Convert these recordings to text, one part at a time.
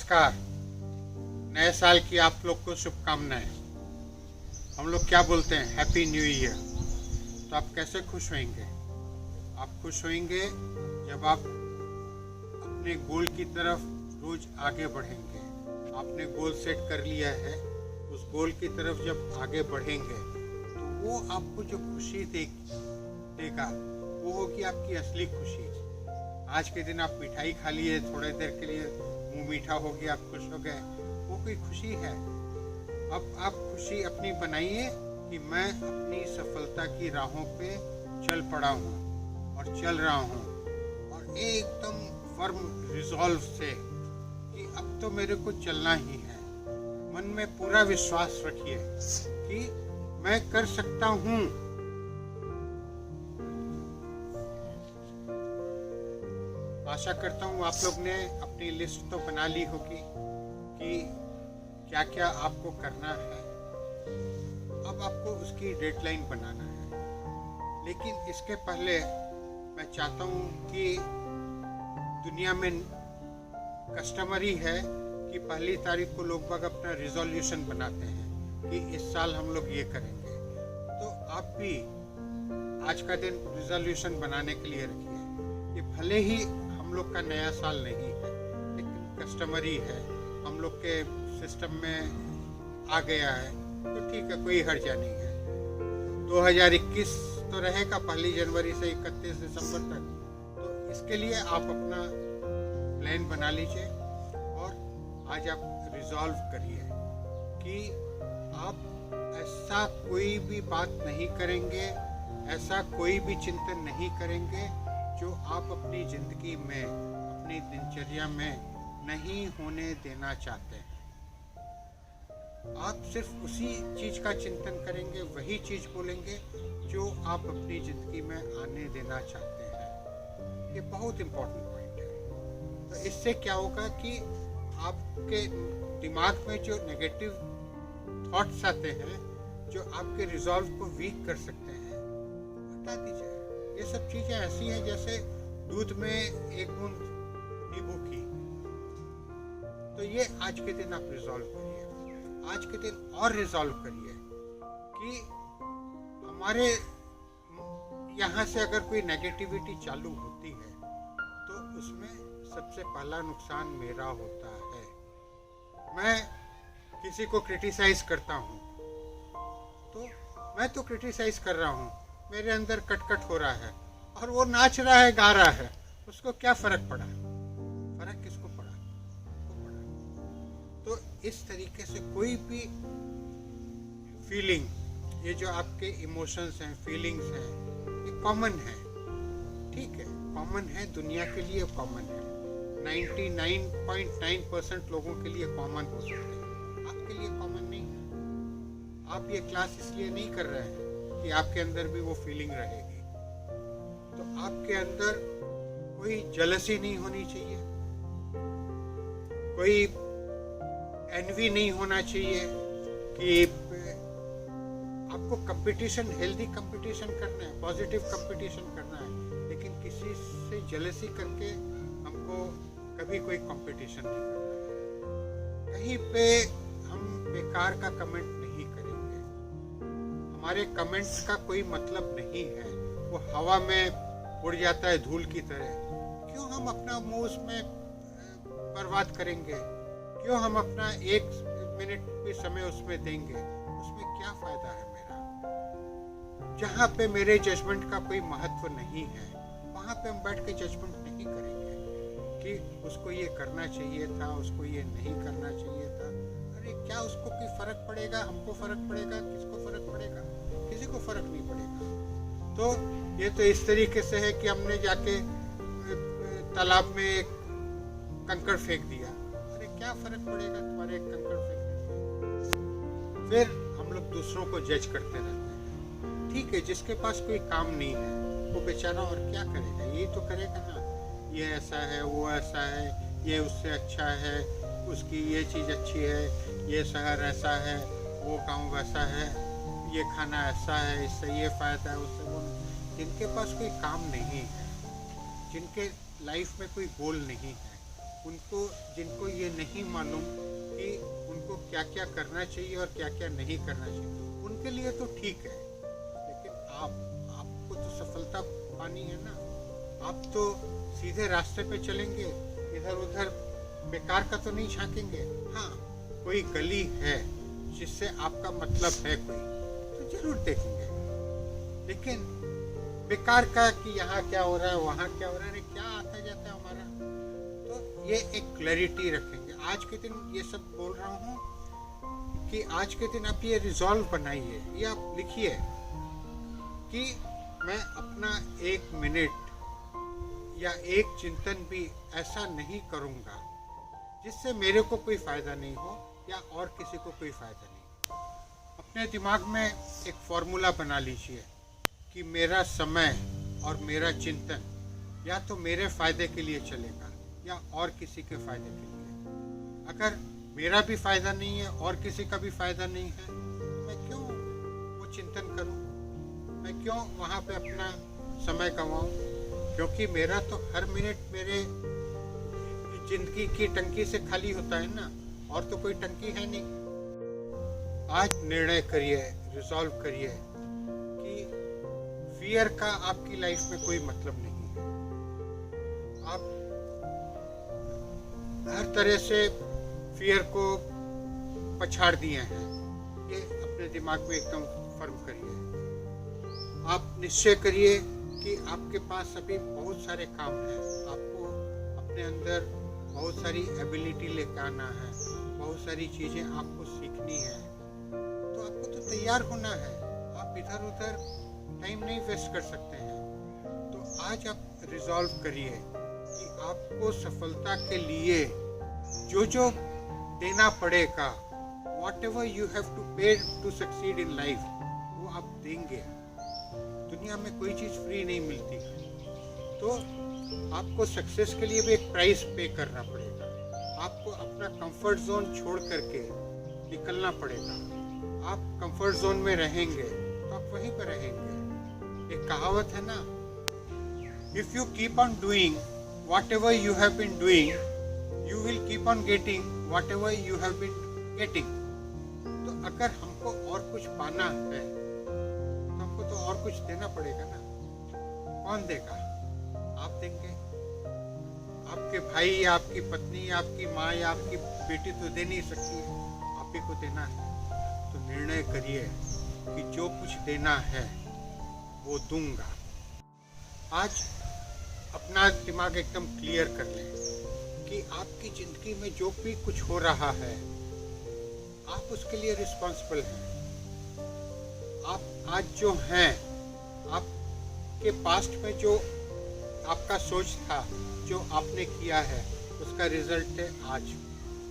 नमस्कार। नए साल की आप लोग को शुभकामनाएं। हम लोग क्या बोलते हैं, हैप्पी न्यू ईयर। तो आप कैसे खुश होंगे? आप खुश होंगे जब आप अपने गोल की तरफ रोज आगे बढ़ेंगे। आपने गोल सेट कर लिया है, उस गोल की तरफ जब आगे बढ़ेंगे तो वो आपको जो खुशी देगा वो होगी आपकी असली खुशी। आज के दिन आप मिठाई खा लिए, थोड़ी देर के लिए मुंह मीठा हो गया, आप खुश हो गए, वो कोई खुशी है? अब आप खुशी अपनी बनाइए कि मैं अपनी सफलता की राहों पे चल पड़ा हूँ और चल रहा हूँ, और एकदम फर्म रिजॉल्व से कि अब तो मेरे को चलना ही है। मन में पूरा विश्वास रखिए कि मैं कर सकता हूँ। आशा करता हूँ आप लोग ने अपनी लिस्ट तो बना ली होगी कि क्या क्या आपको करना है। अब आपको उसकी डेडलाइन बनाना है, लेकिन इसके पहले मैं चाहता हूँ कि दुनिया में कस्टमरी है कि 1 तारीख को लोग बाग अपना रिजोल्यूशन बनाते हैं कि इस साल हम लोग ये करेंगे। तो आप भी आज का दिन रिजोल्यूशन बनाने के लिए रखिए। ये भले ही हम लोग का नया साल नहीं है, लेकिन कस्टमरी है, हम लोग के सिस्टम में आ गया है, तो ठीक है, कोई हर्जा नहीं है। 2021 तो रहेगा 1 जनवरी से 31 दिसंबर तक। तो इसके लिए आप अपना प्लान बना लीजिए और आज आप रिजॉल्व करिए कि आप ऐसा कोई भी बात नहीं करेंगे, ऐसा कोई भी चिंतन नहीं करेंगे जो आप अपनी जिंदगी में, अपनी दिनचर्या में नहीं होने देना चाहते हैं। आप सिर्फ उसी चीज का चिंतन करेंगे, वही चीज बोलेंगे जो आप अपनी जिंदगी में आने देना चाहते हैं। ये बहुत इंपॉर्टेंट पॉइंट है। तो इससे क्या होगा कि आपके दिमाग में जो नेगेटिव थॉट्स आते हैं, जो आपके रिजॉल्व को वीक कर सकते हैं, हटा दीजिए। ये सब चीजें ऐसी हैं जैसे दूध में 1 बूंद नींबू की। तो ये आज के दिन आप रिजॉल्व करिए। आज के दिन और रिजॉल्व करिए कि हमारे यहाँ से अगर कोई नेगेटिविटी चालू होती है तो उसमें सबसे पहला नुकसान मेरा होता है। मैं किसी को क्रिटिसाइज करता हूँ तो मैं तो क्रिटिसाइज कर रहा हूँ, मेरे अंदर कटकट हो रहा है, और वो नाच रहा है, गा रहा है, उसको क्या फर्क पड़ा? फर्क किसको पड़ा? उसको पड़ा। तो इस तरीके से कोई भी फीलिंग, ये जो आपके इमोशंस हैं, फीलिंग्स हैं, ये कॉमन है। ठीक है, कॉमन है, दुनिया के लिए कॉमन है। 99.9% लोगों के लिए कॉमन हो सकते हैं, आपके लिए कॉमन नहीं है। आप ये क्लास इसलिए नहीं कर रहे हैं कि आपके अंदर भी वो फीलिंग रहेगी। तो आपके अंदर कोई जेलसी नहीं होनी चाहिए, कोई एनवी नहीं होना चाहिए कि आपको कंपटीशन, हेल्दी कंपटीशन करना है, पॉजिटिव कंपटीशन करना है, लेकिन किसी से जेलसी करके हमको कभी कोई कंपटीशन नहीं करना है। कहीं पे हम बेकार का कमेंट नहीं करेंगे। हमारे कमेंट्स का कोई मतलब नहीं है, वो हवा में उड़ जाता है धूल की तरह। क्यों हम अपना मुंह उसमें बर्बाद करेंगे? क्यों हम अपना 1 मिनट भी समय उसमें देंगे? उसमें क्या फायदा है मेरा? जहाँ पे मेरे जजमेंट का कोई महत्व नहीं है, वहाँ पे हम बैठ के जजमेंट नहीं करेंगे कि उसको ये करना चाहिए था, उसको ये नहीं करना चाहिए था। अरे क्या उसको कोई फर्क पड़ेगा? हमको फर्क पड़ेगा? किसको फर्क पड़ेगा? किसी को फर्क नहीं पड़ेगा। तो ये तो इस तरीके से है कि हमने जाके तालाब में एक कंकड़ फेंक दिया। अरे क्या फर्क पड़ेगा तुम्हारे कंकड़ फेंकने से? फिर हम लोग दूसरों को जज करते रहते हैं। ठीक है, जिसके पास कोई काम नहीं है वो बेचारा और क्या करेगा? यही तो करेगा ना, ये ऐसा है, वो ऐसा है, ये उससे अच्छा है, उसकी ये चीज़ अच्छी है, ये शहर ऐसा है, वो गाँव वैसा है, ये खाना ऐसा है, इससे ये फायदा है, उससे वो। जिनके पास कोई काम नहीं है, जिनके लाइफ में कोई गोल नहीं है, उनको, जिनको ये नहीं मालूम कि उनको क्या क्या करना चाहिए और क्या क्या नहीं करना चाहिए, उनके लिए तो ठीक है, लेकिन आपको तो सफलता पानी है ना। आप तो सीधे रास्ते पे चलेंगे, इधर उधर बेकार का तो नहीं झांकेंगे। हाँ, कोई गली है जिससे आपका मतलब है कोई, तो जरूर देखेंगे, लेकिन बेकार का कि यहाँ क्या हो रहा है वहाँ क्या हो रहा है, क्या आता जाता है हमारा, तो ये एक क्लैरिटी रखेंगे। आज के दिन ये सब बोल रहा हूँ कि आज के दिन आप ये रिजॉल्व बनाइए, ये आप लिखिए कि मैं अपना 1 मिनट या एक चिंतन भी ऐसा नहीं करूँगा जिससे मेरे को कोई फ़ायदा नहीं हो या और किसी को कोई फ़ायदा नहीं हो। अपने दिमाग में एक फॉर्मूला बना लीजिए कि मेरा समय और मेरा चिंतन या तो मेरे फ़ायदे के लिए चलेगा या और किसी के फ़ायदे के लिए। अगर मेरा भी फ़ायदा नहीं है और किसी का भी फ़ायदा नहीं है, मैं क्यों वो चिंतन करूं, मैं क्यों वहाँ पे अपना समय गंवाऊं, क्योंकि मेरा तो हर मिनट मेरे जिंदगी की टंकी से खाली होता है ना, और तो कोई टंकी है नहीं। आज निर्णय करिए, रिजॉल्व करिए कि फियर का आपकी लाइफ में कोई मतलब नहीं है। आप हर तरह से फियर को पछाड़ दिए हैं, ये अपने दिमाग में एकदम फर्म करिए। आप निश्चय करिए कि आपके पास अभी बहुत सारे काम हैं, आपको अपने अंदर बहुत सारी एबिलिटी लेकर आना है, बहुत सारी चीज़ें आपको सीखनी है, तो आपको तो तैयार होना है। आप इधर उधर टाइम नहीं वेस्ट कर सकते हैं। तो आज आप रिजॉल्व करिए कि आपको सफलता के लिए जो जो देना पड़ेगा, whatever you have to pay to succeed in life, वो आप देंगे। दुनिया में कोई चीज़ फ्री नहीं मिलती, तो आपको सक्सेस के लिए भी एक प्राइस पे करना पड़ेगा। आपको अपना कंफर्ट जोन छोड़ करके निकलना पड़ेगा। आप कंफर्ट जोन में रहेंगे तो आप वहीं पर रहेंगे। एक कहावत है ना, if you keep on doing whatever you have been doing, you will keep on getting whatever you have been getting. तो अगर हमको और कुछ पाना है तो हमको तो और कुछ देना पड़ेगा ना। कौन देगा? आप देंगे। आपके भाई या आपकी पत्नी या आपकी माँ या आपकी बेटी तो दे नहीं सकती है, आप ही को देना है। तो निर्णय करिए कि जो कुछ देना है वो दूंगा। आज अपना दिमाग एकदम क्लियर कर लें कि आपकी ज़िंदगी में जो भी कुछ हो रहा है, आप उसके लिए रिस्पॉन्सिबल हैं। आप आज जो हैं, आपके पास्ट में जो आपका सोच था, जो आपने किया है, उसका रिजल्ट है आज।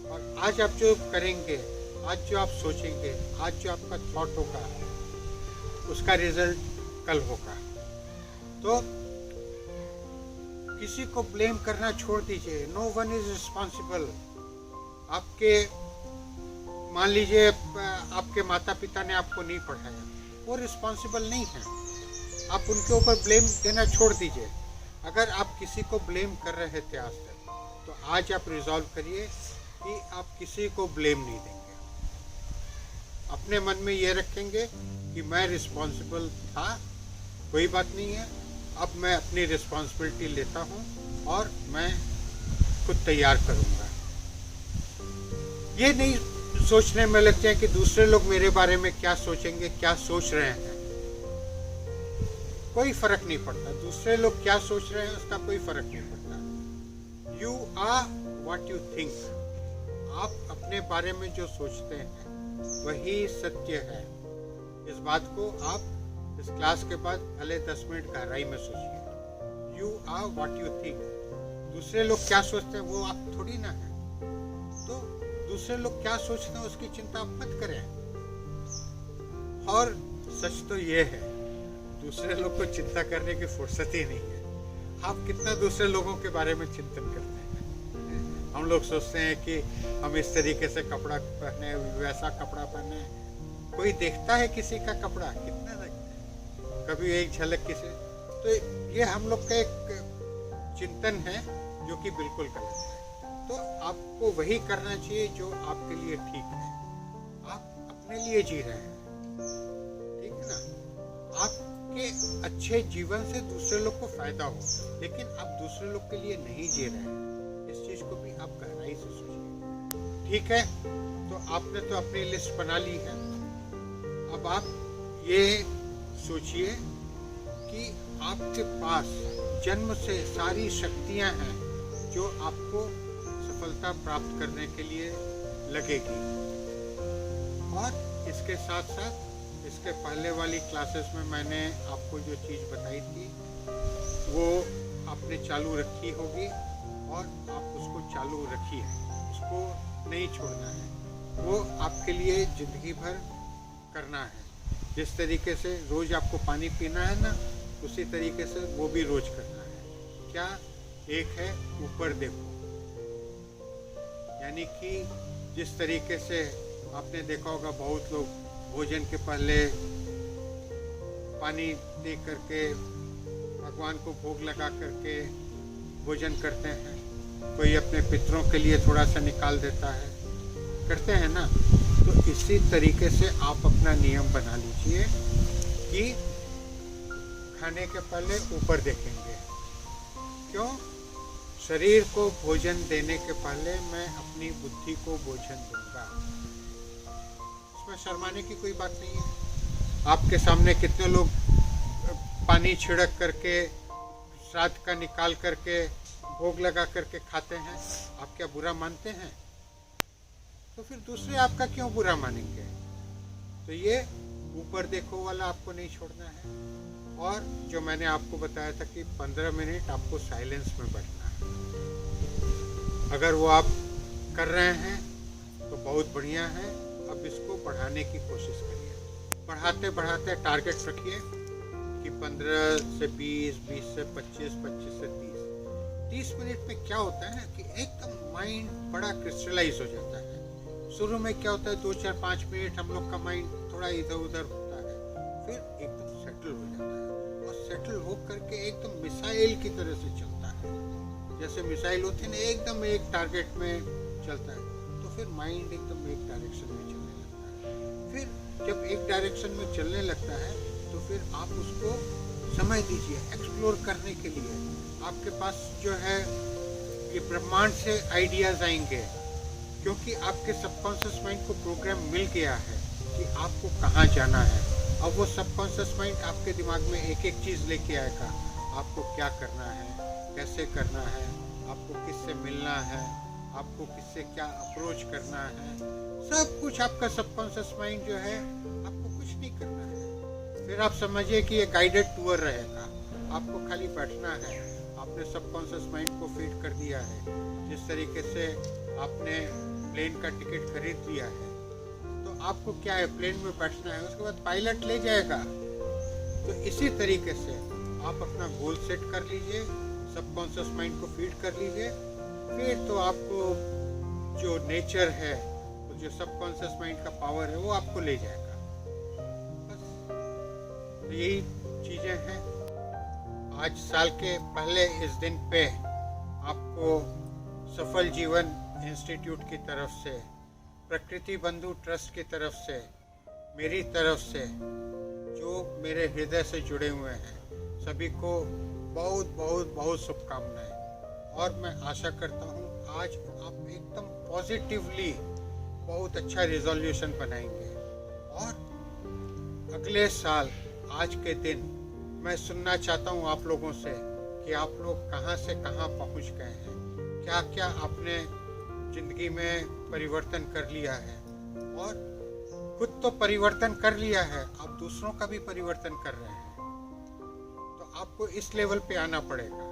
और आज आप जो करेंगे, आज जो आप सोचेंगे, आज जो आपका थॉट होगा, उसका रिजल्ट कल होगा। तो किसी को ब्लेम करना छोड़ दीजिए। No one is responsible. आपके मान लीजिए आपके माता पिता ने आपको नहीं पढ़ाया, वो रिस्पॉन्सिबल नहीं है, आप उनके ऊपर ब्लेम देना छोड़ दीजिए। अगर आप किसी को ब्लेम कर रहे थे आज तक, तो आज आप रिजॉल्व करिए कि आप किसी को ब्लेम नहीं देंगे। अपने मन में ये रखेंगे कि मैं रिस्पॉन्सिबल था, कोई बात नहीं है, अब मैं अपनी रिस्पॉन्सिबिलिटी लेता हूँ और मैं खुद तैयार करूँगा। ये नहीं सोचने में लग जाए कि दूसरे लोग मेरे बारे में क्या सोचेंगे, क्या सोच रहे हैं। कोई फर्क नहीं पड़ता, दूसरे लोग क्या सोच रहे हैं उसका कोई फर्क नहीं पड़ता। You are what you think. आप अपने बारे में जो सोचते हैं वही सत्य है। इस बात को आप इस क्लास के बाद भले 10 मिनट गहराई में सोचिए। You are what you think. दूसरे लोग क्या सोचते हैं वो आप थोड़ी ना है, तो दूसरे लोग क्या सोचते हैं उसकी चिंता आप मत करें। और सच तो ये है, दूसरे लोग को चिंता करने की फुर्सत ही नहीं है। आप कितना दूसरे लोगों के बारे में चिंतन करते हैं। हम लोग सोचते हैं कि हम इस तरीके से कपड़ा पहने, वैसा कपड़ा पहने। कोई देखता है किसी का कपड़ा? कितना देखते हैं, कभी एक झलक किसी। तो ये हम लोग का एक चिंतन है जो कि बिल्कुल गलत है। आपको वही करना चाहिए जो आपके लिए ठीक है। आप अपने लिए जी रहे हैं, ठीक है ना। आपके अच्छे जीवन से दूसरे लोग को फायदा हो, लेकिन आप दूसरे लोग के लिए नहीं जी रहे हैं। इस चीज को भी आप गहराई से सोचिए, ठीक है। तो आपने तो अपनी लिस्ट बना ली है। अब आप ये सोचिए कि आपके पास जन्म से सारी शक्तियां हैं जो आपको सफलता प्राप्त करने के लिए लगेगी। और इसके साथ साथ इसके पहले वाली क्लासेस में मैंने आपको जो चीज़ बताई थी वो आपने चालू रखी होगी, और आप उसको चालू रखिए, उसको नहीं छोड़ना है। वो आपके लिए ज़िंदगी भर करना है। जिस तरीके से रोज़ आपको पानी पीना है ना, उसी तरीके से वो भी रोज़ करना है। क्या? एक है ऊपर देखो, यानी कि जिस तरीके से आपने देखा होगा बहुत लोग भोजन के पहले पानी दे करके भगवान को भोग लगा करके भोजन करते हैं। कोई अपने पितरों के लिए थोड़ा सा निकाल देता है, करते हैं ना। तो इसी तरीके से आप अपना नियम बना लीजिए कि खाने के पहले ऊपर देखेंगे। क्यों? शरीर को भोजन देने के पहले मैं अपनी बुद्धि को भोजन दूंगा। इसमें शर्माने की कोई बात नहीं है। आपके सामने कितने लोग पानी छिड़क करके श्राद्ध का निकाल करके भोग लगा करके खाते हैं, आप क्या बुरा मानते हैं? तो फिर दूसरे आपका क्यों बुरा मानेंगे? तो ये ऊपर देखो वाला आपको नहीं छोड़ना है। और जो मैंने आपको बताया था कि 15 मिनट आपको साइलेंस में बैठना है, अगर वो आप कर रहे हैं तो बहुत बढ़िया है। अब इसको बढ़ाने की कोशिश करिए। बढ़ाते बढ़ाते टारगेट रखिए कि 15 से 20, 20 से 25, 25 से 30 मिनट में क्या होता है कि एकदम माइंड बड़ा क्रिस्टलाइज हो जाता है। शुरू में क्या होता है 2, 4, 5 मिनट हम लोग का माइंड थोड़ा इधर उधर होता है, फिर एकदम सेटल हो जाता है। और सेटल हो करके एकदम मिसाइल की तरह से चलता है। जैसे मिसाइल होती है ना, एकदम एक टारगेट में चलता है, तो फिर माइंड एकदम एक डायरेक्शन में चलने लगता है। फिर जब एक डायरेक्शन में चलने लगता है तो फिर आप उसको समय दीजिए एक्सप्लोर करने के लिए। आपके पास जो है ये ब्रह्मांड से आइडियाज आएंगे, क्योंकि आपके सबकॉन्शियस माइंड को प्रोग्राम मिल गया है कि आपको कहाँ जाना है। अब वो सबकॉन्शियस माइंड आपके दिमाग में एक एक चीज़ लेके आएगा, आपको क्या करना है, कैसे करना है, आपको किससे मिलना है, आपको किससे क्या अप्रोच करना है, सब कुछ आपका सबकॉन्शियस माइंड जो है, आपको कुछ नहीं करना है। फिर आप समझिए कि ये गाइडेड टूर रहेगा, आपको खाली बैठना है। आपने सबकॉन्शियस माइंड को फीड कर दिया है। जिस तरीके से आपने प्लेन का टिकट खरीद लिया है, तो आपको क्या है, प्लेन में बैठना है, उसके बाद पायलट ले जाएगा। तो इसी तरीके से आप अपना गोल सेट कर लीजिए, सबकॉन्शियस माइंड को फीड कर लीजिए, फिर तो आपको जो नेचर है, तो जो सबकॉन्शियस माइंड का पावर है, वो आपको ले जाएगा। बस तो यही चीज़ें हैं। आज साल के पहले इस दिन पे आपको सफल जीवन इंस्टीट्यूट की तरफ से, प्रकृति बंधु ट्रस्ट की तरफ से, मेरी तरफ से, जो मेरे हृदय से जुड़े हुए हैं, सभी को बहुत बहुत बहुत शुभकामनाएं। और मैं आशा करता हूँ आज आप एकदम पॉजिटिवली बहुत अच्छा रिजोल्यूशन बनाएंगे। और अगले साल आज के दिन मैं सुनना चाहता हूँ आप लोगों से कि आप लोग कहाँ से कहाँ पहुँच गए हैं, क्या क्या आपने जिंदगी में परिवर्तन कर लिया है। और खुद तो परिवर्तन कर लिया है, आप दूसरों का भी परिवर्तन कर रहे हैं। तो आपको इस लेवल पे आना पड़ेगा,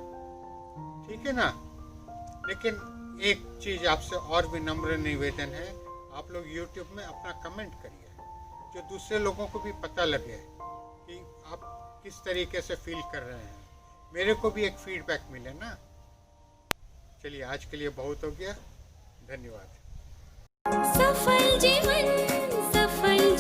ठीक है ना। लेकिन एक चीज़ आपसे और भी नम्र निवेदन है, आप लोग YouTube में अपना कमेंट करिए, जो दूसरे लोगों को भी पता लगे कि आप किस तरीके से फील कर रहे हैं, मेरे को भी एक फीडबैक मिले ना। चलिए आज के लिए बहुत हो गया, धन्यवाद। सफल जीवन सफल